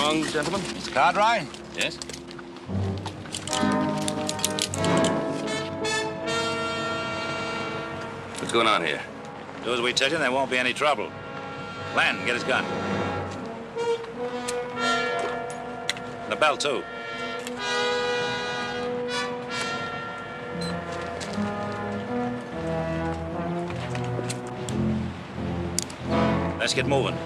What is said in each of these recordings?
wrong, gentlemen? Mr. Cartwright? Yes? What's going on here? Do as we tell you and there won't be any trouble. Len, get his gun. And the belt, too. Let's get moving.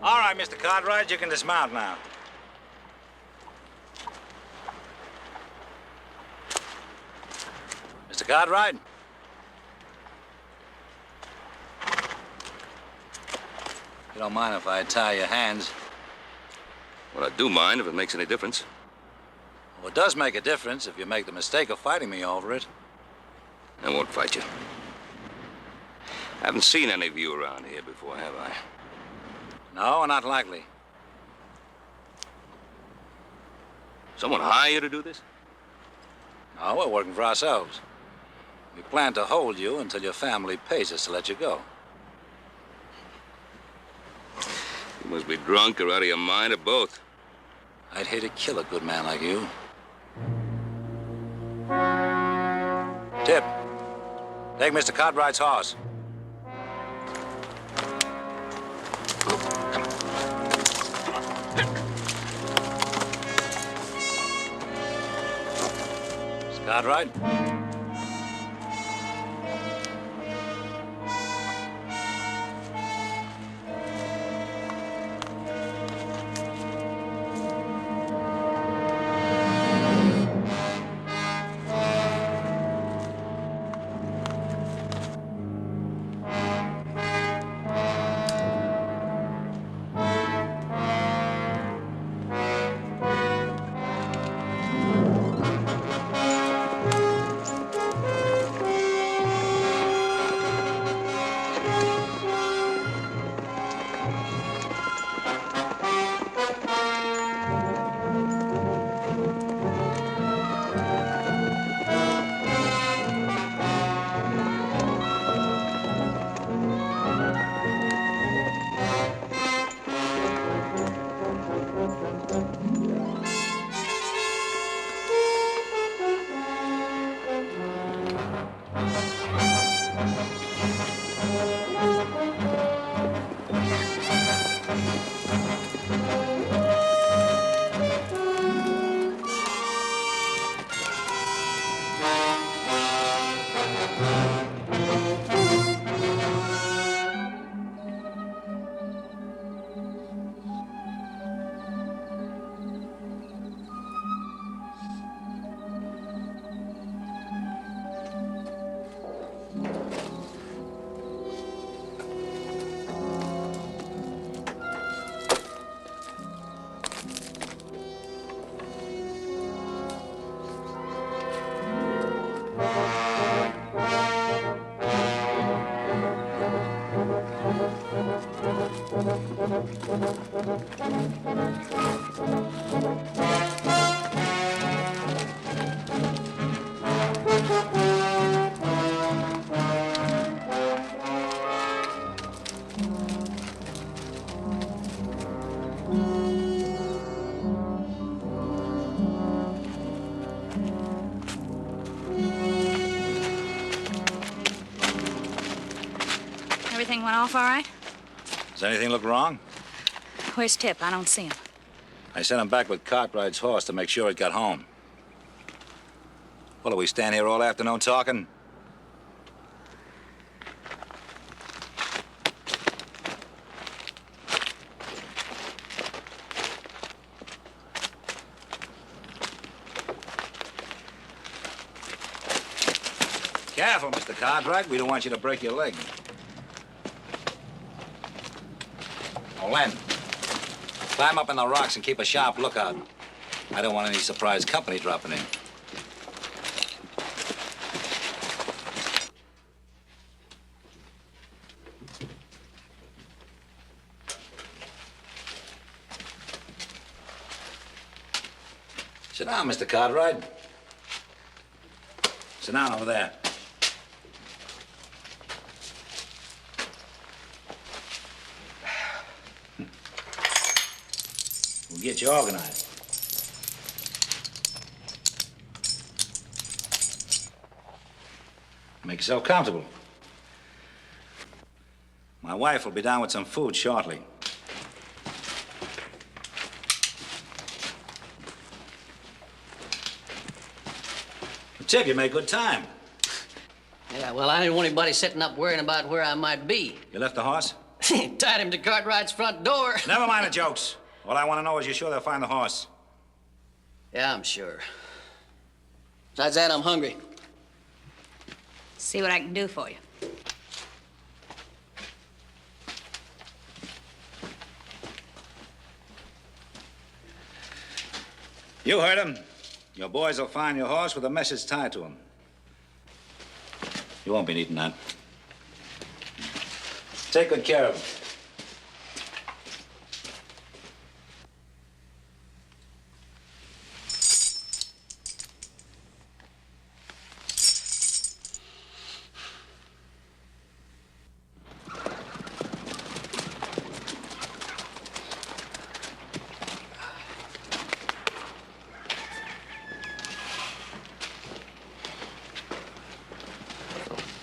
All right, Mr. Cartwright, you can dismount now. Mr. Cartwright? You don't mind if I tie your hands? Well, I do mind if it makes any difference. Well, it does make a difference if you make the mistake of fighting me over it. I won't fight you. I haven't seen any of you around here before, have I? No, not likely. Someone hire you to do this? No, we're working for ourselves. We plan to hold you until your family pays us to let you go. You must be drunk or out of your mind or both. I'd hate to kill a good man like you. Tip, take Mr. Cartwright's horse. Mr. Cartwright? Everything went off all right? Does anything look wrong? Where's Tip? I don't see him. I sent him back with Cartwright's horse to make sure it got home. Well, are we stand here all afternoon talking? Careful, Mr. Cartwright. We don't want you to break your leg. Oh, Len, climb up in the rocks and keep a sharp lookout. I don't want any surprise company dropping in. Sit down, Mr. Cartwright. Sit down over there. We'll get you organized. Make yourself comfortable. My wife will be down with some food shortly. Tip, you made good time. Yeah, well, I didn't want anybody sitting up worrying about where I might be. You left the horse? Tied him to Cartwright's front door. Never mind the jokes. All I want to know is you sure they'll find the horse? Yeah, I'm sure. Besides that, I'm hungry. See what I can do for you. You heard him. Your boys will find your horse with a message tied to him. You won't be needing that. Take good care of him.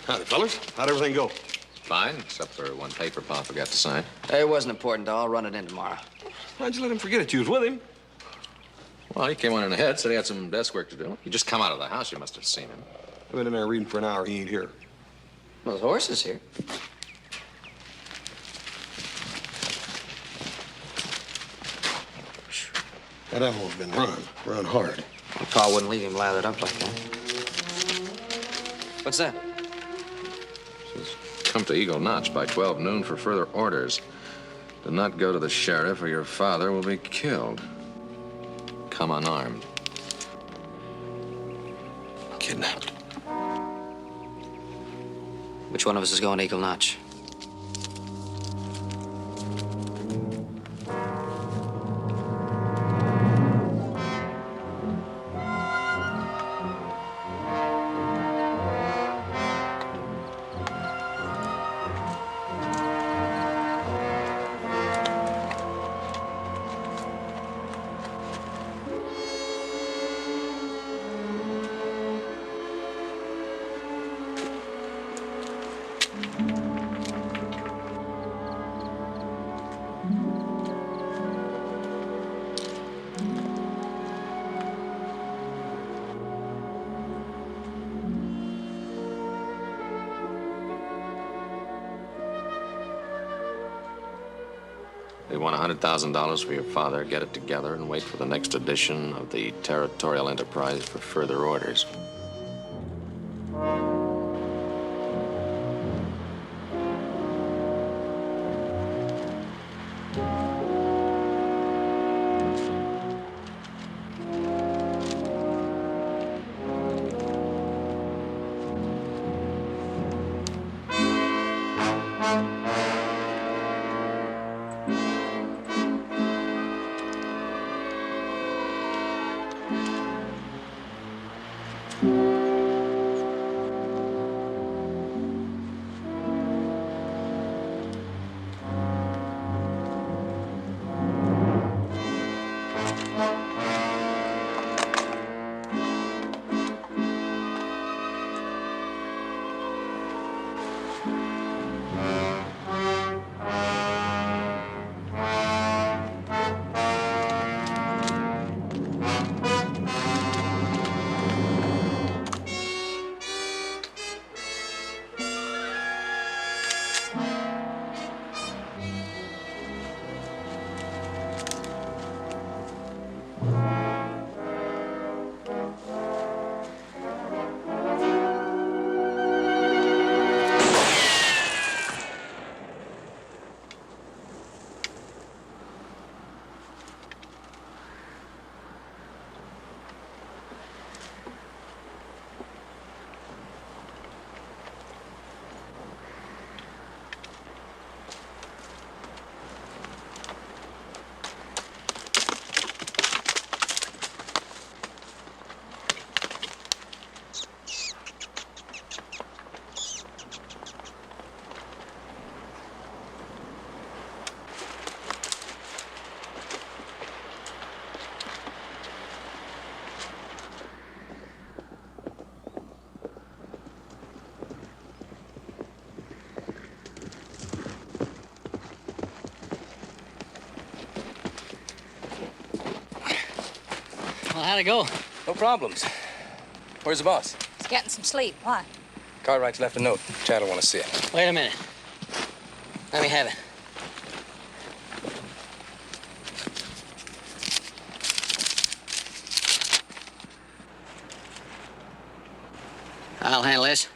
Howdy, fellas. How'd everything go? Fine, except for one paper Pa forgot to sign. It wasn't important, though. I'll run it in tomorrow. Why'd you let him forget it? You was with him. Well, he came on in ahead, said he had some desk work to do. He just come out of the house. You must have seen him. I've been in there reading for an hour. He ain't here. Well, the horse is here. That animal's been run hard. Pa wouldn't leave him lathered up like that. What's that? Says, come to Eagle Notch by 12 noon for further orders. Do not go to the sheriff or your father will be killed. Come unarmed. Kidnapped. Which one of us is going to Eagle Notch? They want $100,000 for your father. Get it together and wait for the next edition of the Territorial Enterprise for further orders. Well, how'd it go? No problems. Where's the boss? He's getting some sleep. Why? Cartwright's left a note. Chad will want to see it. Wait a minute. Let me have it. I'll handle this.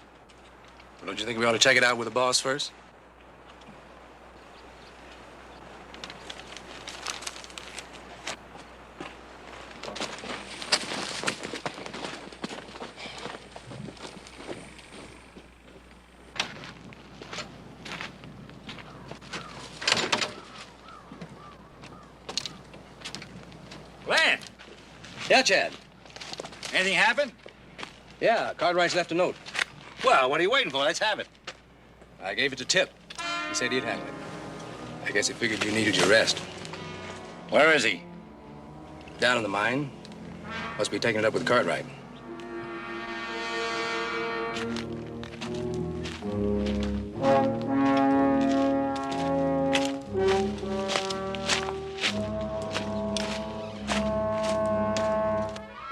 Well, don't you think we ought to check it out with the boss first? Glenn! Yeah, Chad. Anything happen? Yeah, Cartwright's left a note. Well, what are you waiting for? Let's have it. I gave it to Tip. He said he'd handle it. I guess he figured you needed your rest. Where is he? Down in the mine. Must be taking it up with Cartwright.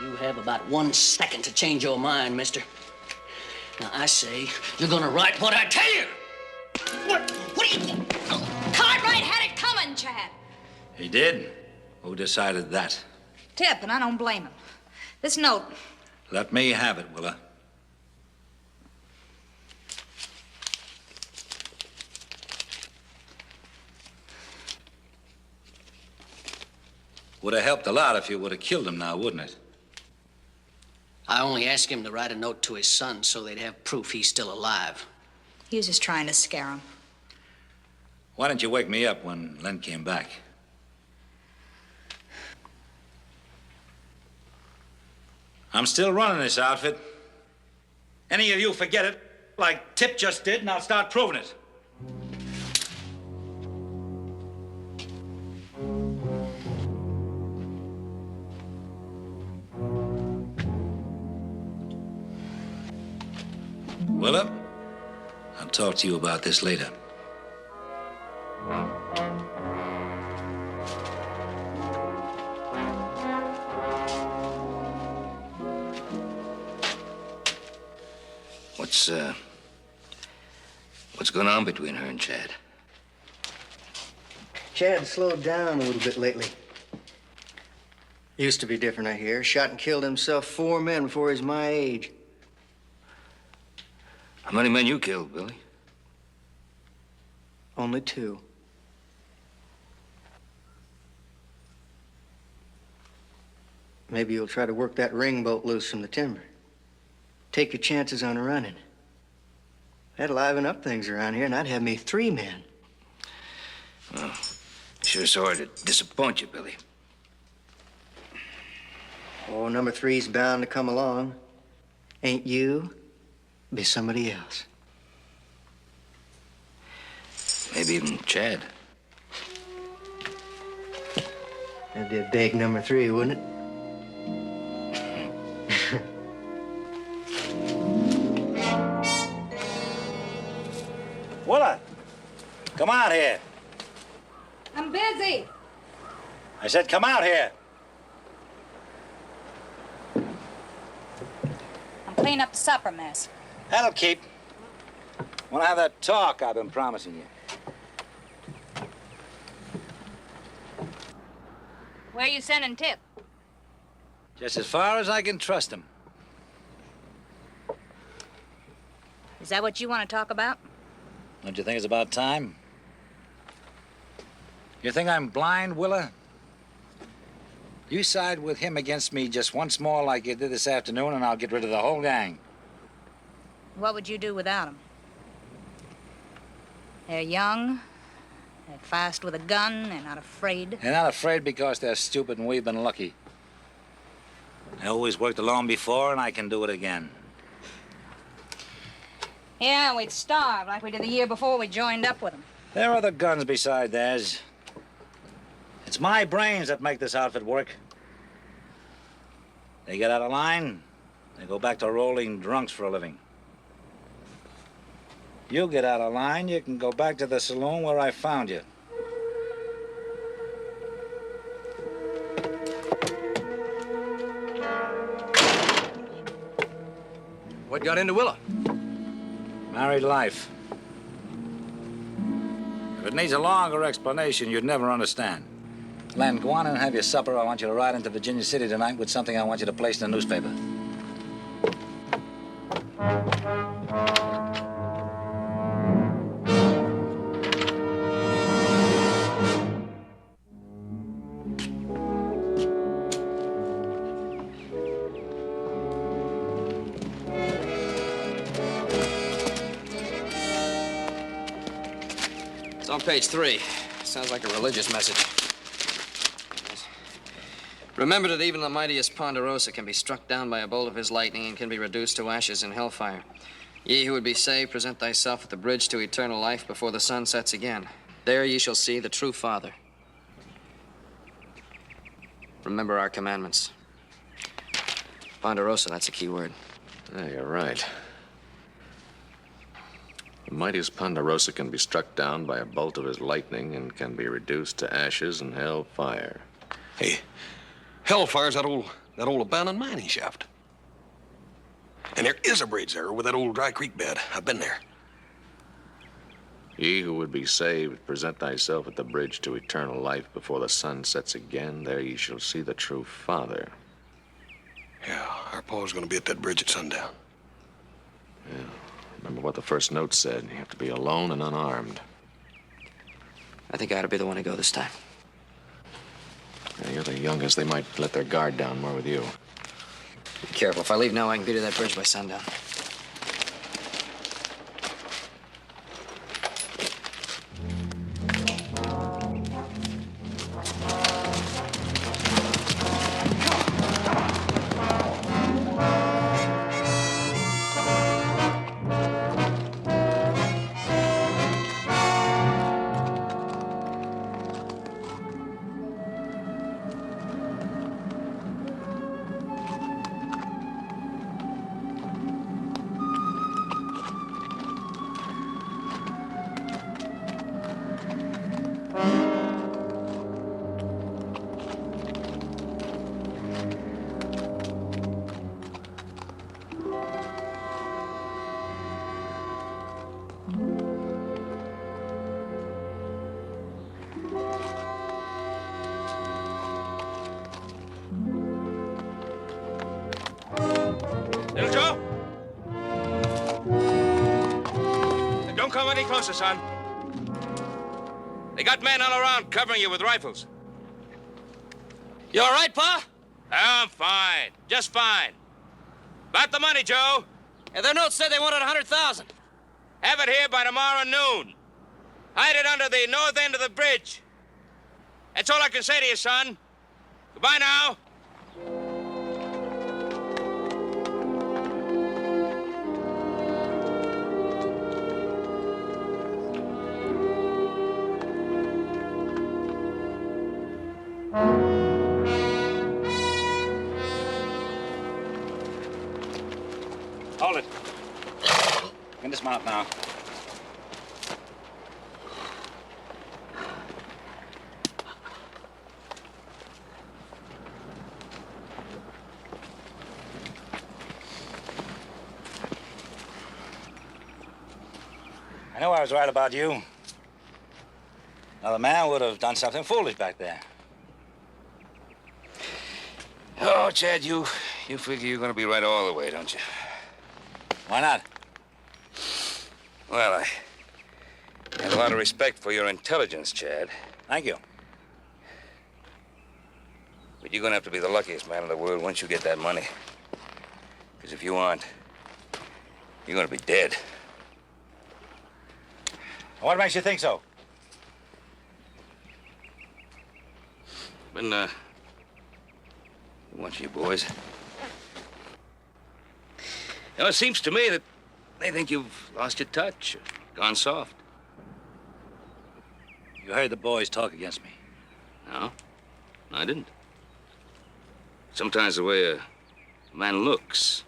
You have about 1 second to change your mind, mister. Now, I say you're gonna write what I tell you. What do you... Cartwright had it coming, Chad. He did? Who decided that? Tip, and I don't blame him. This note, Let me have it, Willa. Would have helped a lot if you would have killed him now, wouldn't it? I only asked him to write a note to his son so they'd have proof he's still alive. he was just trying to scare him. Why didn't you wake me up when Len came back? I'm still running this outfit. Any of you forget it, like Tip just did, and I'll start proving it. Willa, I'll talk to you about this later. What's going on between her and Chad? Chad slowed down a little bit lately. Used to be different, I hear. Shot and killed himself 4 men before he was my age. How many men you killed, Billy? Only 2. Maybe you'll try to work that ring bolt loose from the timber. Take your chances on running. That'd liven up things around here, and I'd have me 3 men. Well, sure sorry to disappoint you, Billy. Oh, number 3's bound to come along. Ain't you? Be somebody else. Maybe even Chad. That'd be a big number 3, wouldn't it? Willa, come out here. I'm busy. I said come out here. I'm cleaning up the supper mess. That'll keep. Want to have that talk I've been promising you. Where are you sending Tip? Just as far as I can trust him. Is that what you want to talk about? Don't you think it's about time? You think I'm blind, Willa? You side with him against me just once more like you did this afternoon, and I'll get rid of the whole gang. What would you do without them? They're young, they're fast with a gun, they're not afraid. They're not afraid because they're stupid and we've been lucky. I always worked alone before, and I can do it again. Yeah, we'd starve like we did the year before we joined up with them. There are other guns beside theirs. It's my brains that make this outfit work. They get out of line, they go back to rolling drunks for a living. You get out of line, you can go back to the saloon where I found you. What got into Willa? Married life. If it needs a longer explanation, you'd never understand. Len, go on and have your supper. I want you to ride into Virginia City tonight with something I want you to place in the newspaper. It's on page 3. Sounds like a religious message. Remember that even the mightiest Ponderosa can be struck down by a bolt of his lightning and can be reduced to ashes in hellfire. Ye who would be saved, present thyself at the bridge to eternal life before the sun sets again. There ye shall see the true Father. Remember our commandments. Ponderosa, that's a key word. Yeah, you're right. The mightiest Ponderosa can be struck down by a bolt of his lightning and can be reduced to ashes in hellfire. Hey, Hellfire's that old abandoned mining shaft. And there is a bridge there with that old dry creek bed. I've been there. Ye who would be saved, present thyself at the bridge to eternal life before the sun sets again. There ye shall see the true Father. Yeah, our pa's gonna be at that bridge at sundown. Yeah. Remember what the first note said. You have to be alone and unarmed. I think I ought to be the one to go this time. Yeah, you're the youngest. They might let their guard down more with you. Be careful. If I leave now, I can be to that bridge by sundown. Little Joe? Don't come any closer, son. They got men all around covering you with rifles. You all right, Pa? I'm fine. Just fine. About the money, Joe. Yeah, their note said they wanted 100,000. Have it here by tomorrow noon. Hide it under the north end of the bridge. That's all I can say to you, son. Goodbye now. Hold it. You can dismount now. I know I was right about you. Another man would have done something foolish back there. Oh, Chad, you figure you're gonna be right all the way, don't you? Why not? Well, I have a lot of respect for your intelligence, Chad. Thank you. But you're gonna have to be the luckiest man in the world once you get that money. Because if you aren't, you're gonna be dead. What makes you think so? Been, watching you boys. You know, it seems to me that they think you've lost your touch, or gone soft. You heard the boys talk against me. No, I didn't. Sometimes the way a man looks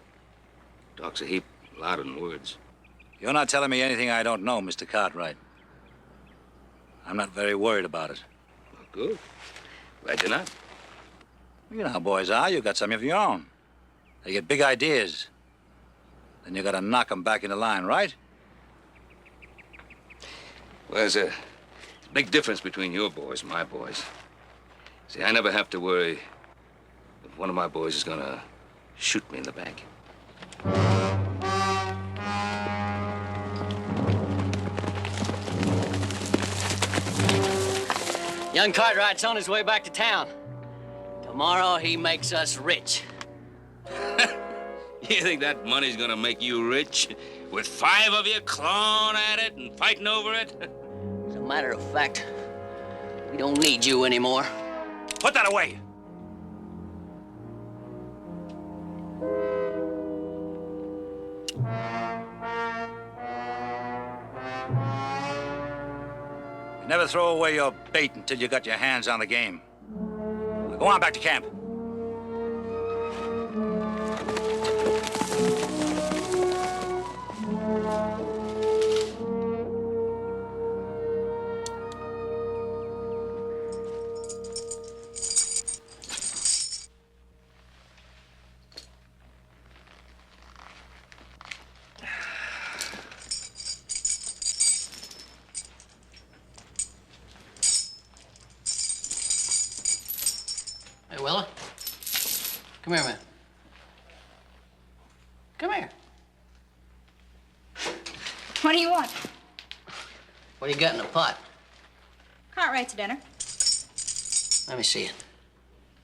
talks a heap louder than words. You're not telling me anything I don't know, Mr. Cartwright. I'm not very worried about it. Well, good. Glad you're not. You know how boys are. You've got some of your own. They get big ideas. then you gotta knock 'em back into line, right? Well, there's a big difference between your boys and my boys. See, I never have to worry if one of my boys is gonna shoot me in the back. Young Cartwright's on his way back to town. Tomorrow he makes us rich. You think that money's gonna make you rich? With 5 of you clawing at it and fighting over it? As a matter of fact, we don't need you anymore. Put that away! You never throw away your bait until you got your hands on the game. Now go on back to camp. Hey, Willa. Come here, man. Come here. What do you want? What do you got in the pot? Cartwright's dinner. Let me see it.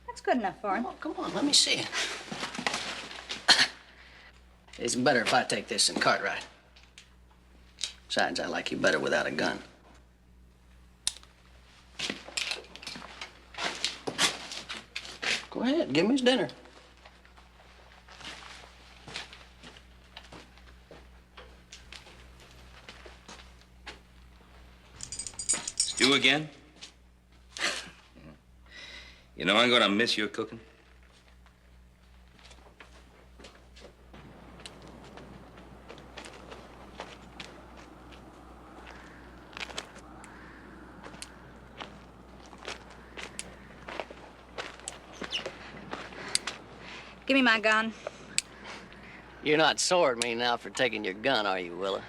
That's good enough for him. Oh, come on, let me see it. It's better if I take this than Cartwright. Besides, I like you better without a gun. Go ahead, give me his dinner. Stew again? You know I'm gonna miss your cooking. Give me my gun. You're not sore at me now for taking your gun, are you, Willa?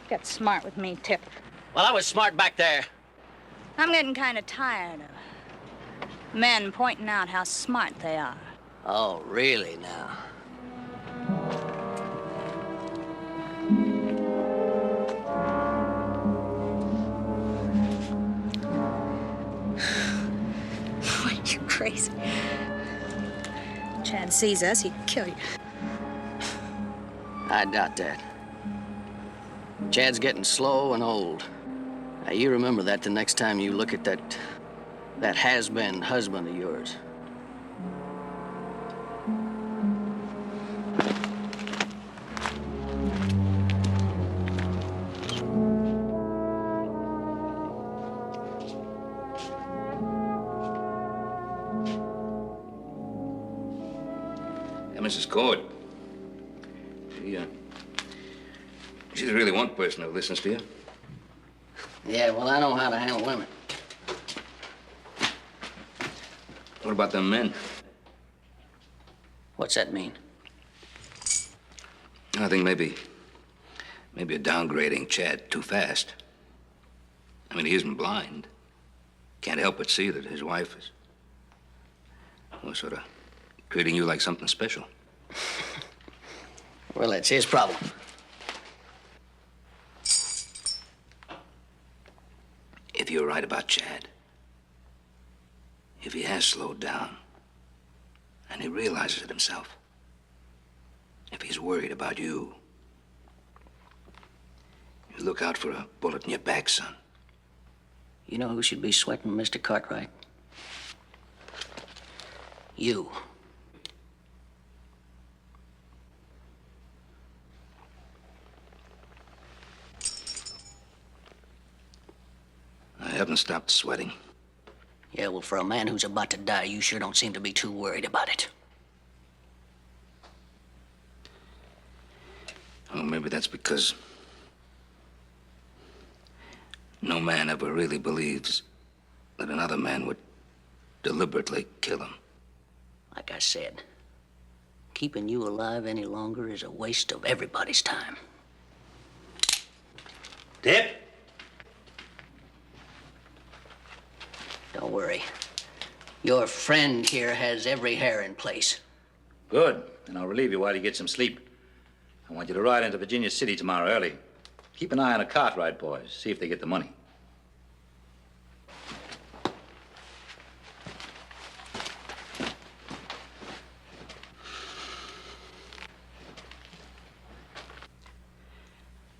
Get smart with me, Tip. Well, I was smart back there. I'm getting kind of tired of men pointing out how smart they are. Oh, really now? What, you crazy? Chad sees us, he'd kill you. I doubt that. Chad's getting slow and old. Now, you remember that the next time you look at that has-been husband of yours. Yeah, Mrs. Cord. She's really one person who listens to you. Yeah, well, I know how to handle women. What about them men? What's that mean? I think maybe you're downgrading Chad too fast. I mean, he isn't blind. Can't help but see that his wife is, well, sort of treating you like something special. Well, that's his problem. If you're right about Chad, if he has slowed down, and he realizes it himself, if he's worried about you, you look out for a bullet in your back, son. You know who should be sweating Mr. Cartwright? You. I haven't stopped sweating. Yeah, well, for a man who's about to die, you sure don't seem to be too worried about it. Oh, maybe that's because no man ever really believes that another man would deliberately kill him. Like I said, keeping you alive any longer is a waste of everybody's time. Tip? Don't worry. Your friend here has every hair in place. Good. And I'll relieve you while you get some sleep. I want you to ride into Virginia City tomorrow early. Keep an eye on the Cartwright boys. See if they get the money.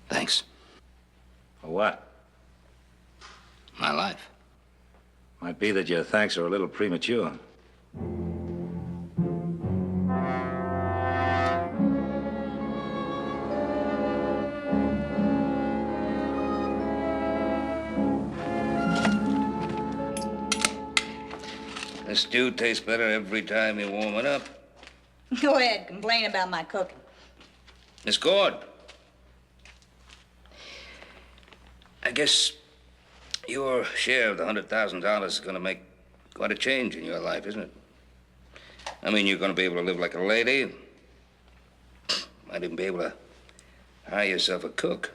Thanks. For what? My life. Might be that your thanks are a little premature. The stew tastes better every time you warm it up. Go ahead, complain about my cooking. Miss Gord. I guess your share of the $100,000 is going to make quite a change in your life, isn't it? I mean, you're going to be able to live like a lady. Might even be able to hire yourself a cook.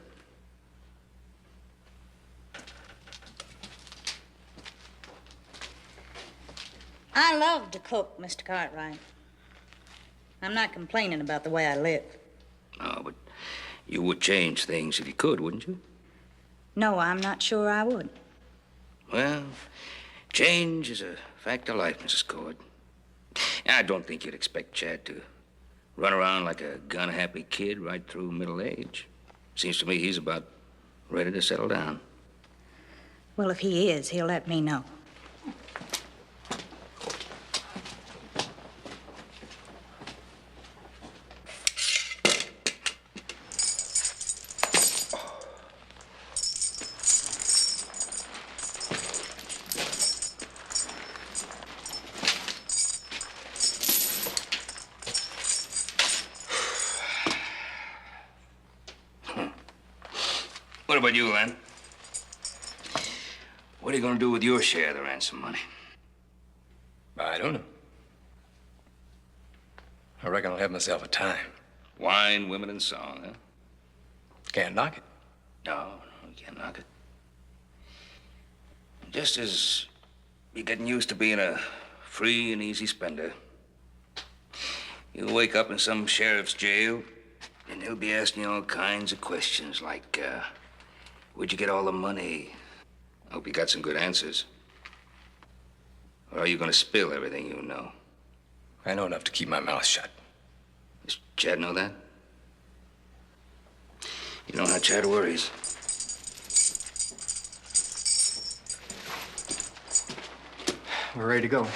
I love to cook, Mr. Cartwright. I'm not complaining about the way I live. Oh, but you would change things if you could, wouldn't you? No, I'm not sure I would. Well, change is a fact of life, Mrs. Cord. I don't think you'd expect Chad to run around like a gun-happy kid right through middle age. Seems to me he's about ready to settle down. Well, if he is, he'll let me know. What about you, Len? What are you going to do with your share of the ransom money? I don't know. I reckon I'll have myself a time. Wine, women, and song, huh? Can't knock it. No, you can't knock it. Just as you're getting used to being a free and easy spender, you'll wake up in some sheriff's jail, and they'll be asking you all kinds of questions like, where'd you get all the money? I hope you got some good answers. Or are you going to spill everything you know? I know enough to keep my mouth shut. Does Chad know that? You know how Chad worries. We're ready to go.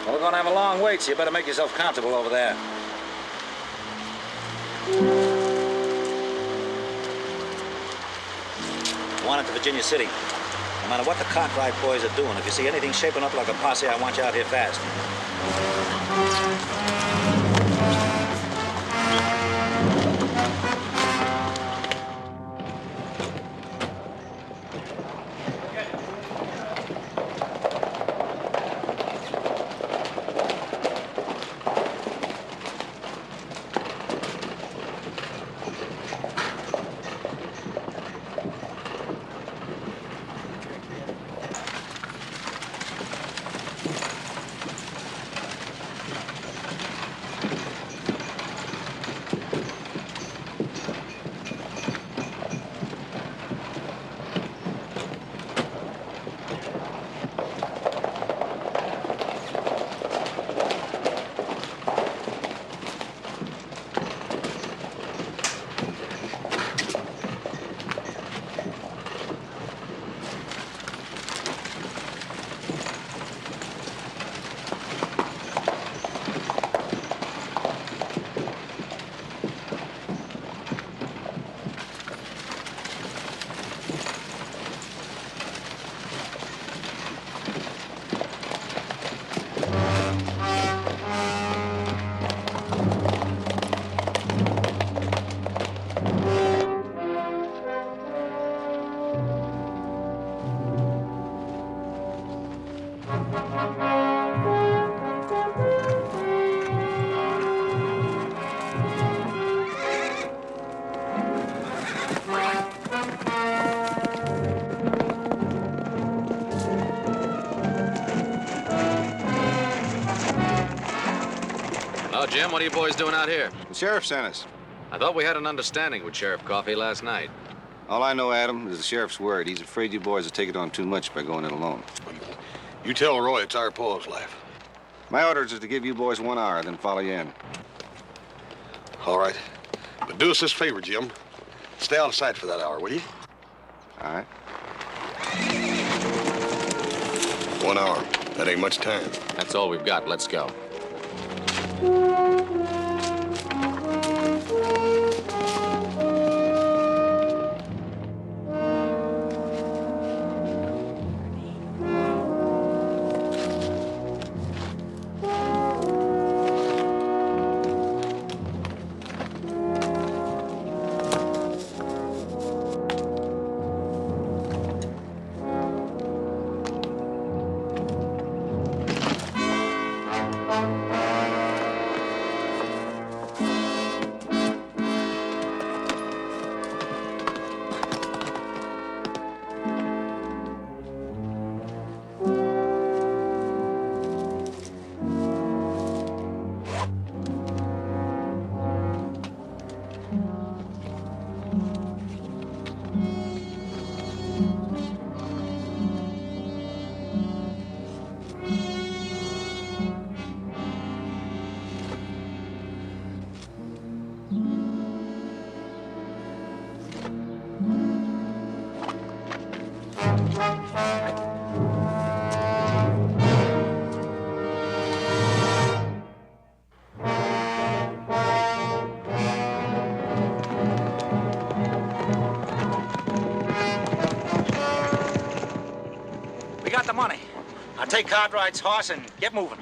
We're gonna have a long wait, so you better make yourself comfortable over there. Want it to Virginia City. No matter what the Cartwright boys are doing, if you see anything shaping up like a posse, I want you out here fast. Hello, Jim. What are you boys doing out here? The sheriff sent us. I thought we had an understanding with Sheriff Coffey last night. All I know, Adam, is the sheriff's worried. He's afraid you boys will take it on too much by going it alone. You tell Roy it's our Paul's life. My orders is to give you boys 1 hour, then follow you in. All right. But do us this favor, Jim. Stay out of sight for that hour, will you? All right? 1 hour. That ain't much time. That's all we've got. Let's go. We got the money. Now take Cartwright's horse and get moving.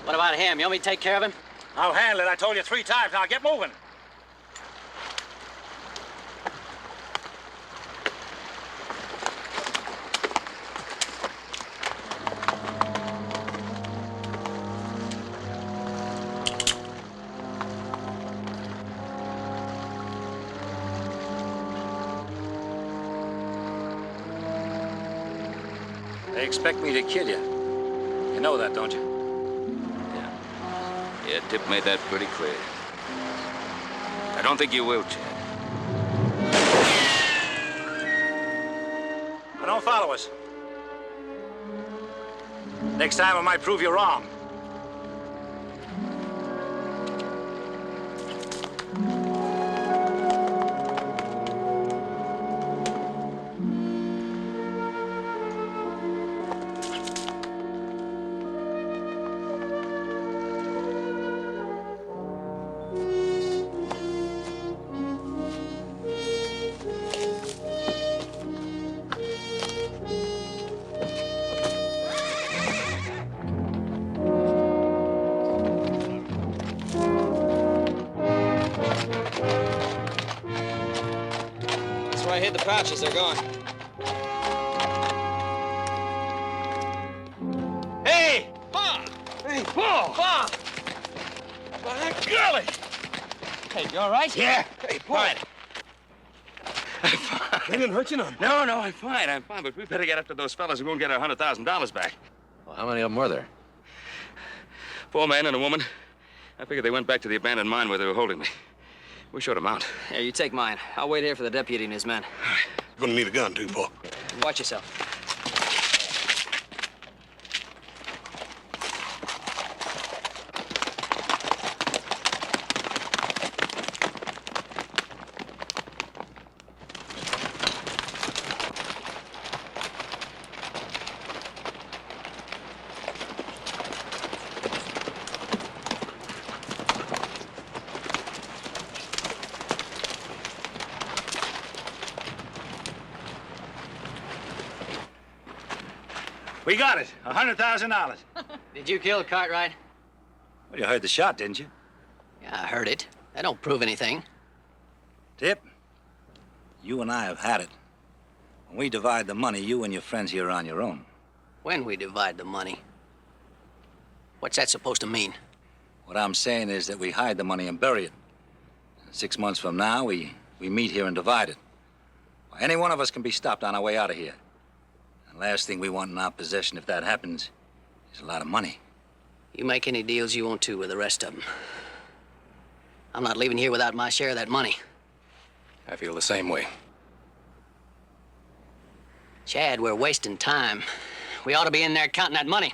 What about him? You want me to take care of him? I'll handle it. I told you 3 times. Now get moving. They expect me to kill you. You know that, don't you? Yeah, Tip made that pretty clear. I don't think you will, Chad. Now don't follow us. Next time I might prove you wrong. That's where I hid the pouches. They're gone. Hey! Bob! Hey, Paul! Bob! By golly! Hey, you all right? Yeah. Hey, Paul. They didn't hurt you none. No, I'm fine, but we better get after those fellas who won't get our $100,000 back. Well, how many of them were there? 4 men and a woman. I figured they went back to the abandoned mine where they were holding me. We showed them out. Here, you take mine. I'll wait here for the deputy and his men. You're gonna need a gun, too, Paul. Watch yourself. We got it. $100,000. Did you kill Cartwright? Well, you heard the shot, didn't you? Yeah, I heard it. That don't prove anything. Tip, you and I have had it. When we divide the money, you and your friends here are on your own. When we divide the money. What's that supposed to mean? What I'm saying is that we hide the money and bury it. 6 months from now, we meet here and divide it. Any one of us can be stopped on our way out of here. And last thing we want in our possession, if that happens, is a lot of money. You make any deals you want to with the rest of them. I'm not leaving here without my share of that money. I feel the same way. Chad, we're wasting time. We ought to be in there counting that money.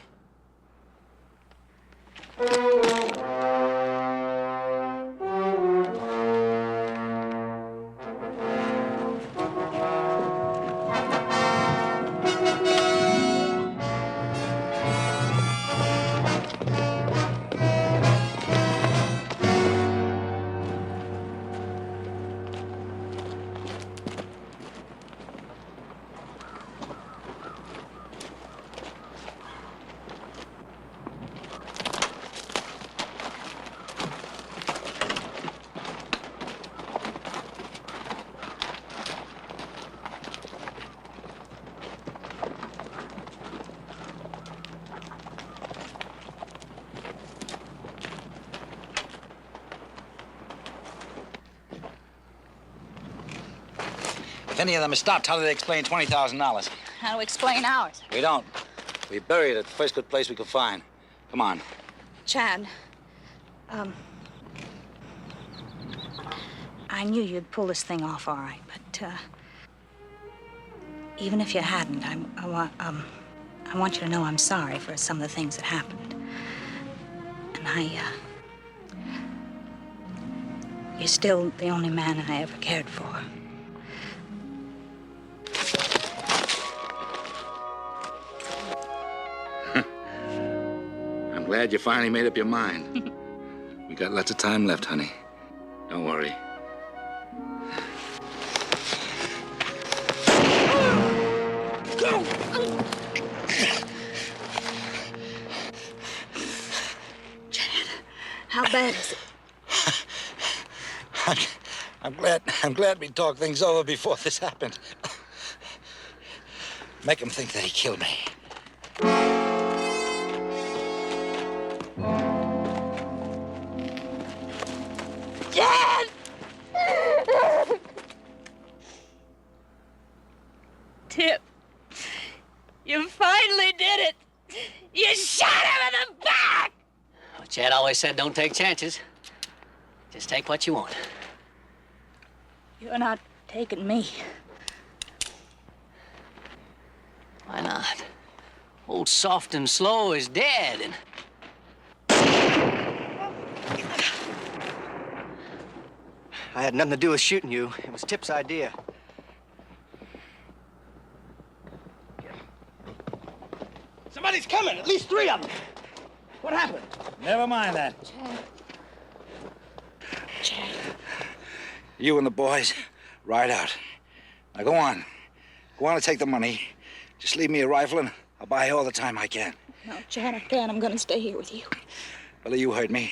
If any of them is stopped, how do they explain $20,000? How to explain ours? We don't. We bury it at the first good place we could find. Come on. Chad, I knew you'd pull this thing off all right, but, even if you hadn't, I want you to know I'm sorry for some of the things that happened. And you're still the only man I ever cared for. I'm glad you finally made up your mind. We got lots of time left, honey. Don't worry. Chad, how bad is it? I'm glad we talked things over before this happened. Make him think that he killed me. Dad! Tip, you finally did it! You shot him in the back! Well, Chad always said don't take chances. Just take what you want. You're not taking me. Why not? Old Soft and Slow is dead, and... I had nothing to do with shooting you. It was Tip's idea. Somebody's coming, at least 3 of them. What happened? Never mind that. Chad. You and the boys, ride out. Now go on. Go on and take the money. Just leave me a rifle and I'll buy you all the time I can. No, Chad, I can't. I'm gonna stay here with you. Billy, you heard me.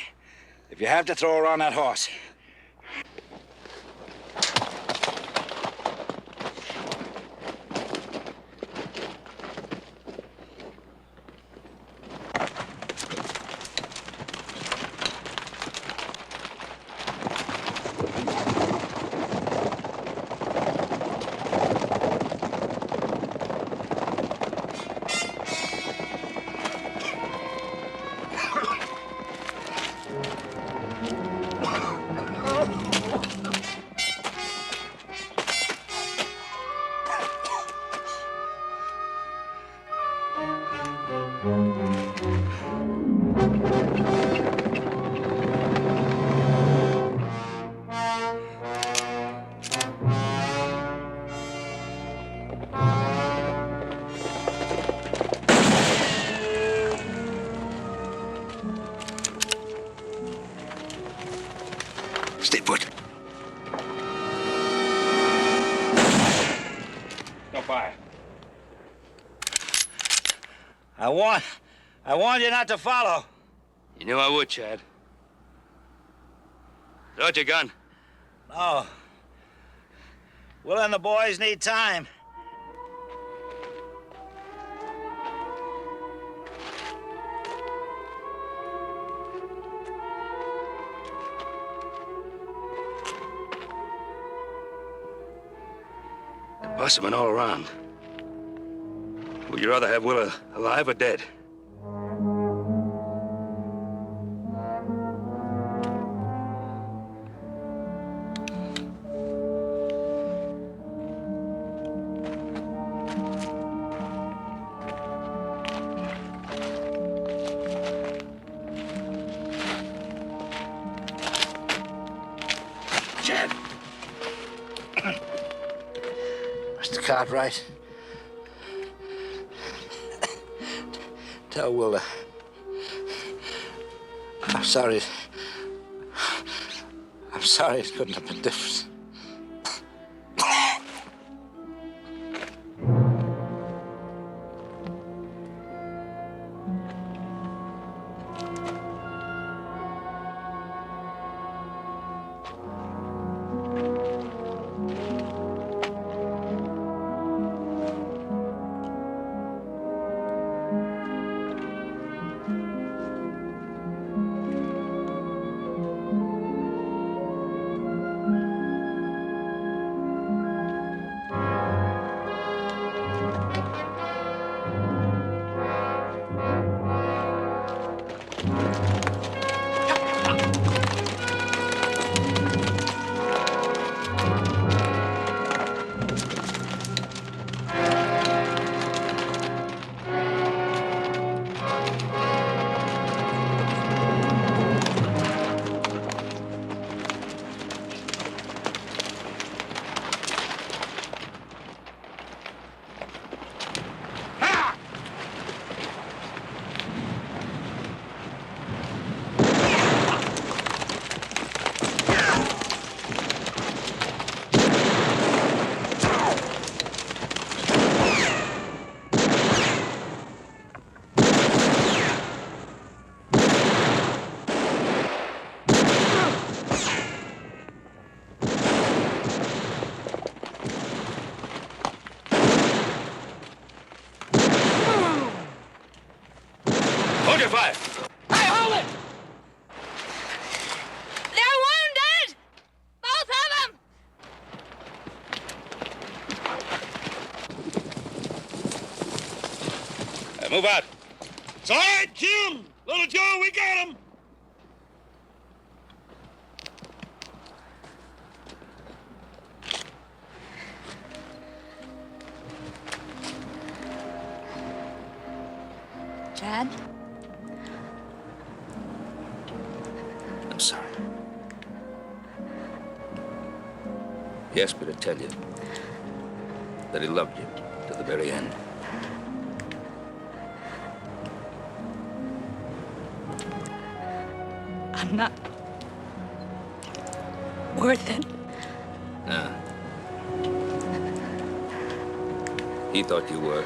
If you have to throw around that horse, stay put. Don't fire. I warned you not to follow. You knew I would, Chad. Throw out your gun. No. Will and the boys need time. Must have been all around. Would you rather have Willa alive or dead? Chad. Mr. Cartwright. Tell Willa. I'm sorry. I'm sorry it couldn't have been different. Hold your fire! Hey, hold it! They're wounded! Both of them! Move out. It's all right, Jim! Little Joe, we got him! Chad? I'm sorry. He asked me to tell you that he loved you to the very end. I'm not worth it. Nah. He thought you were.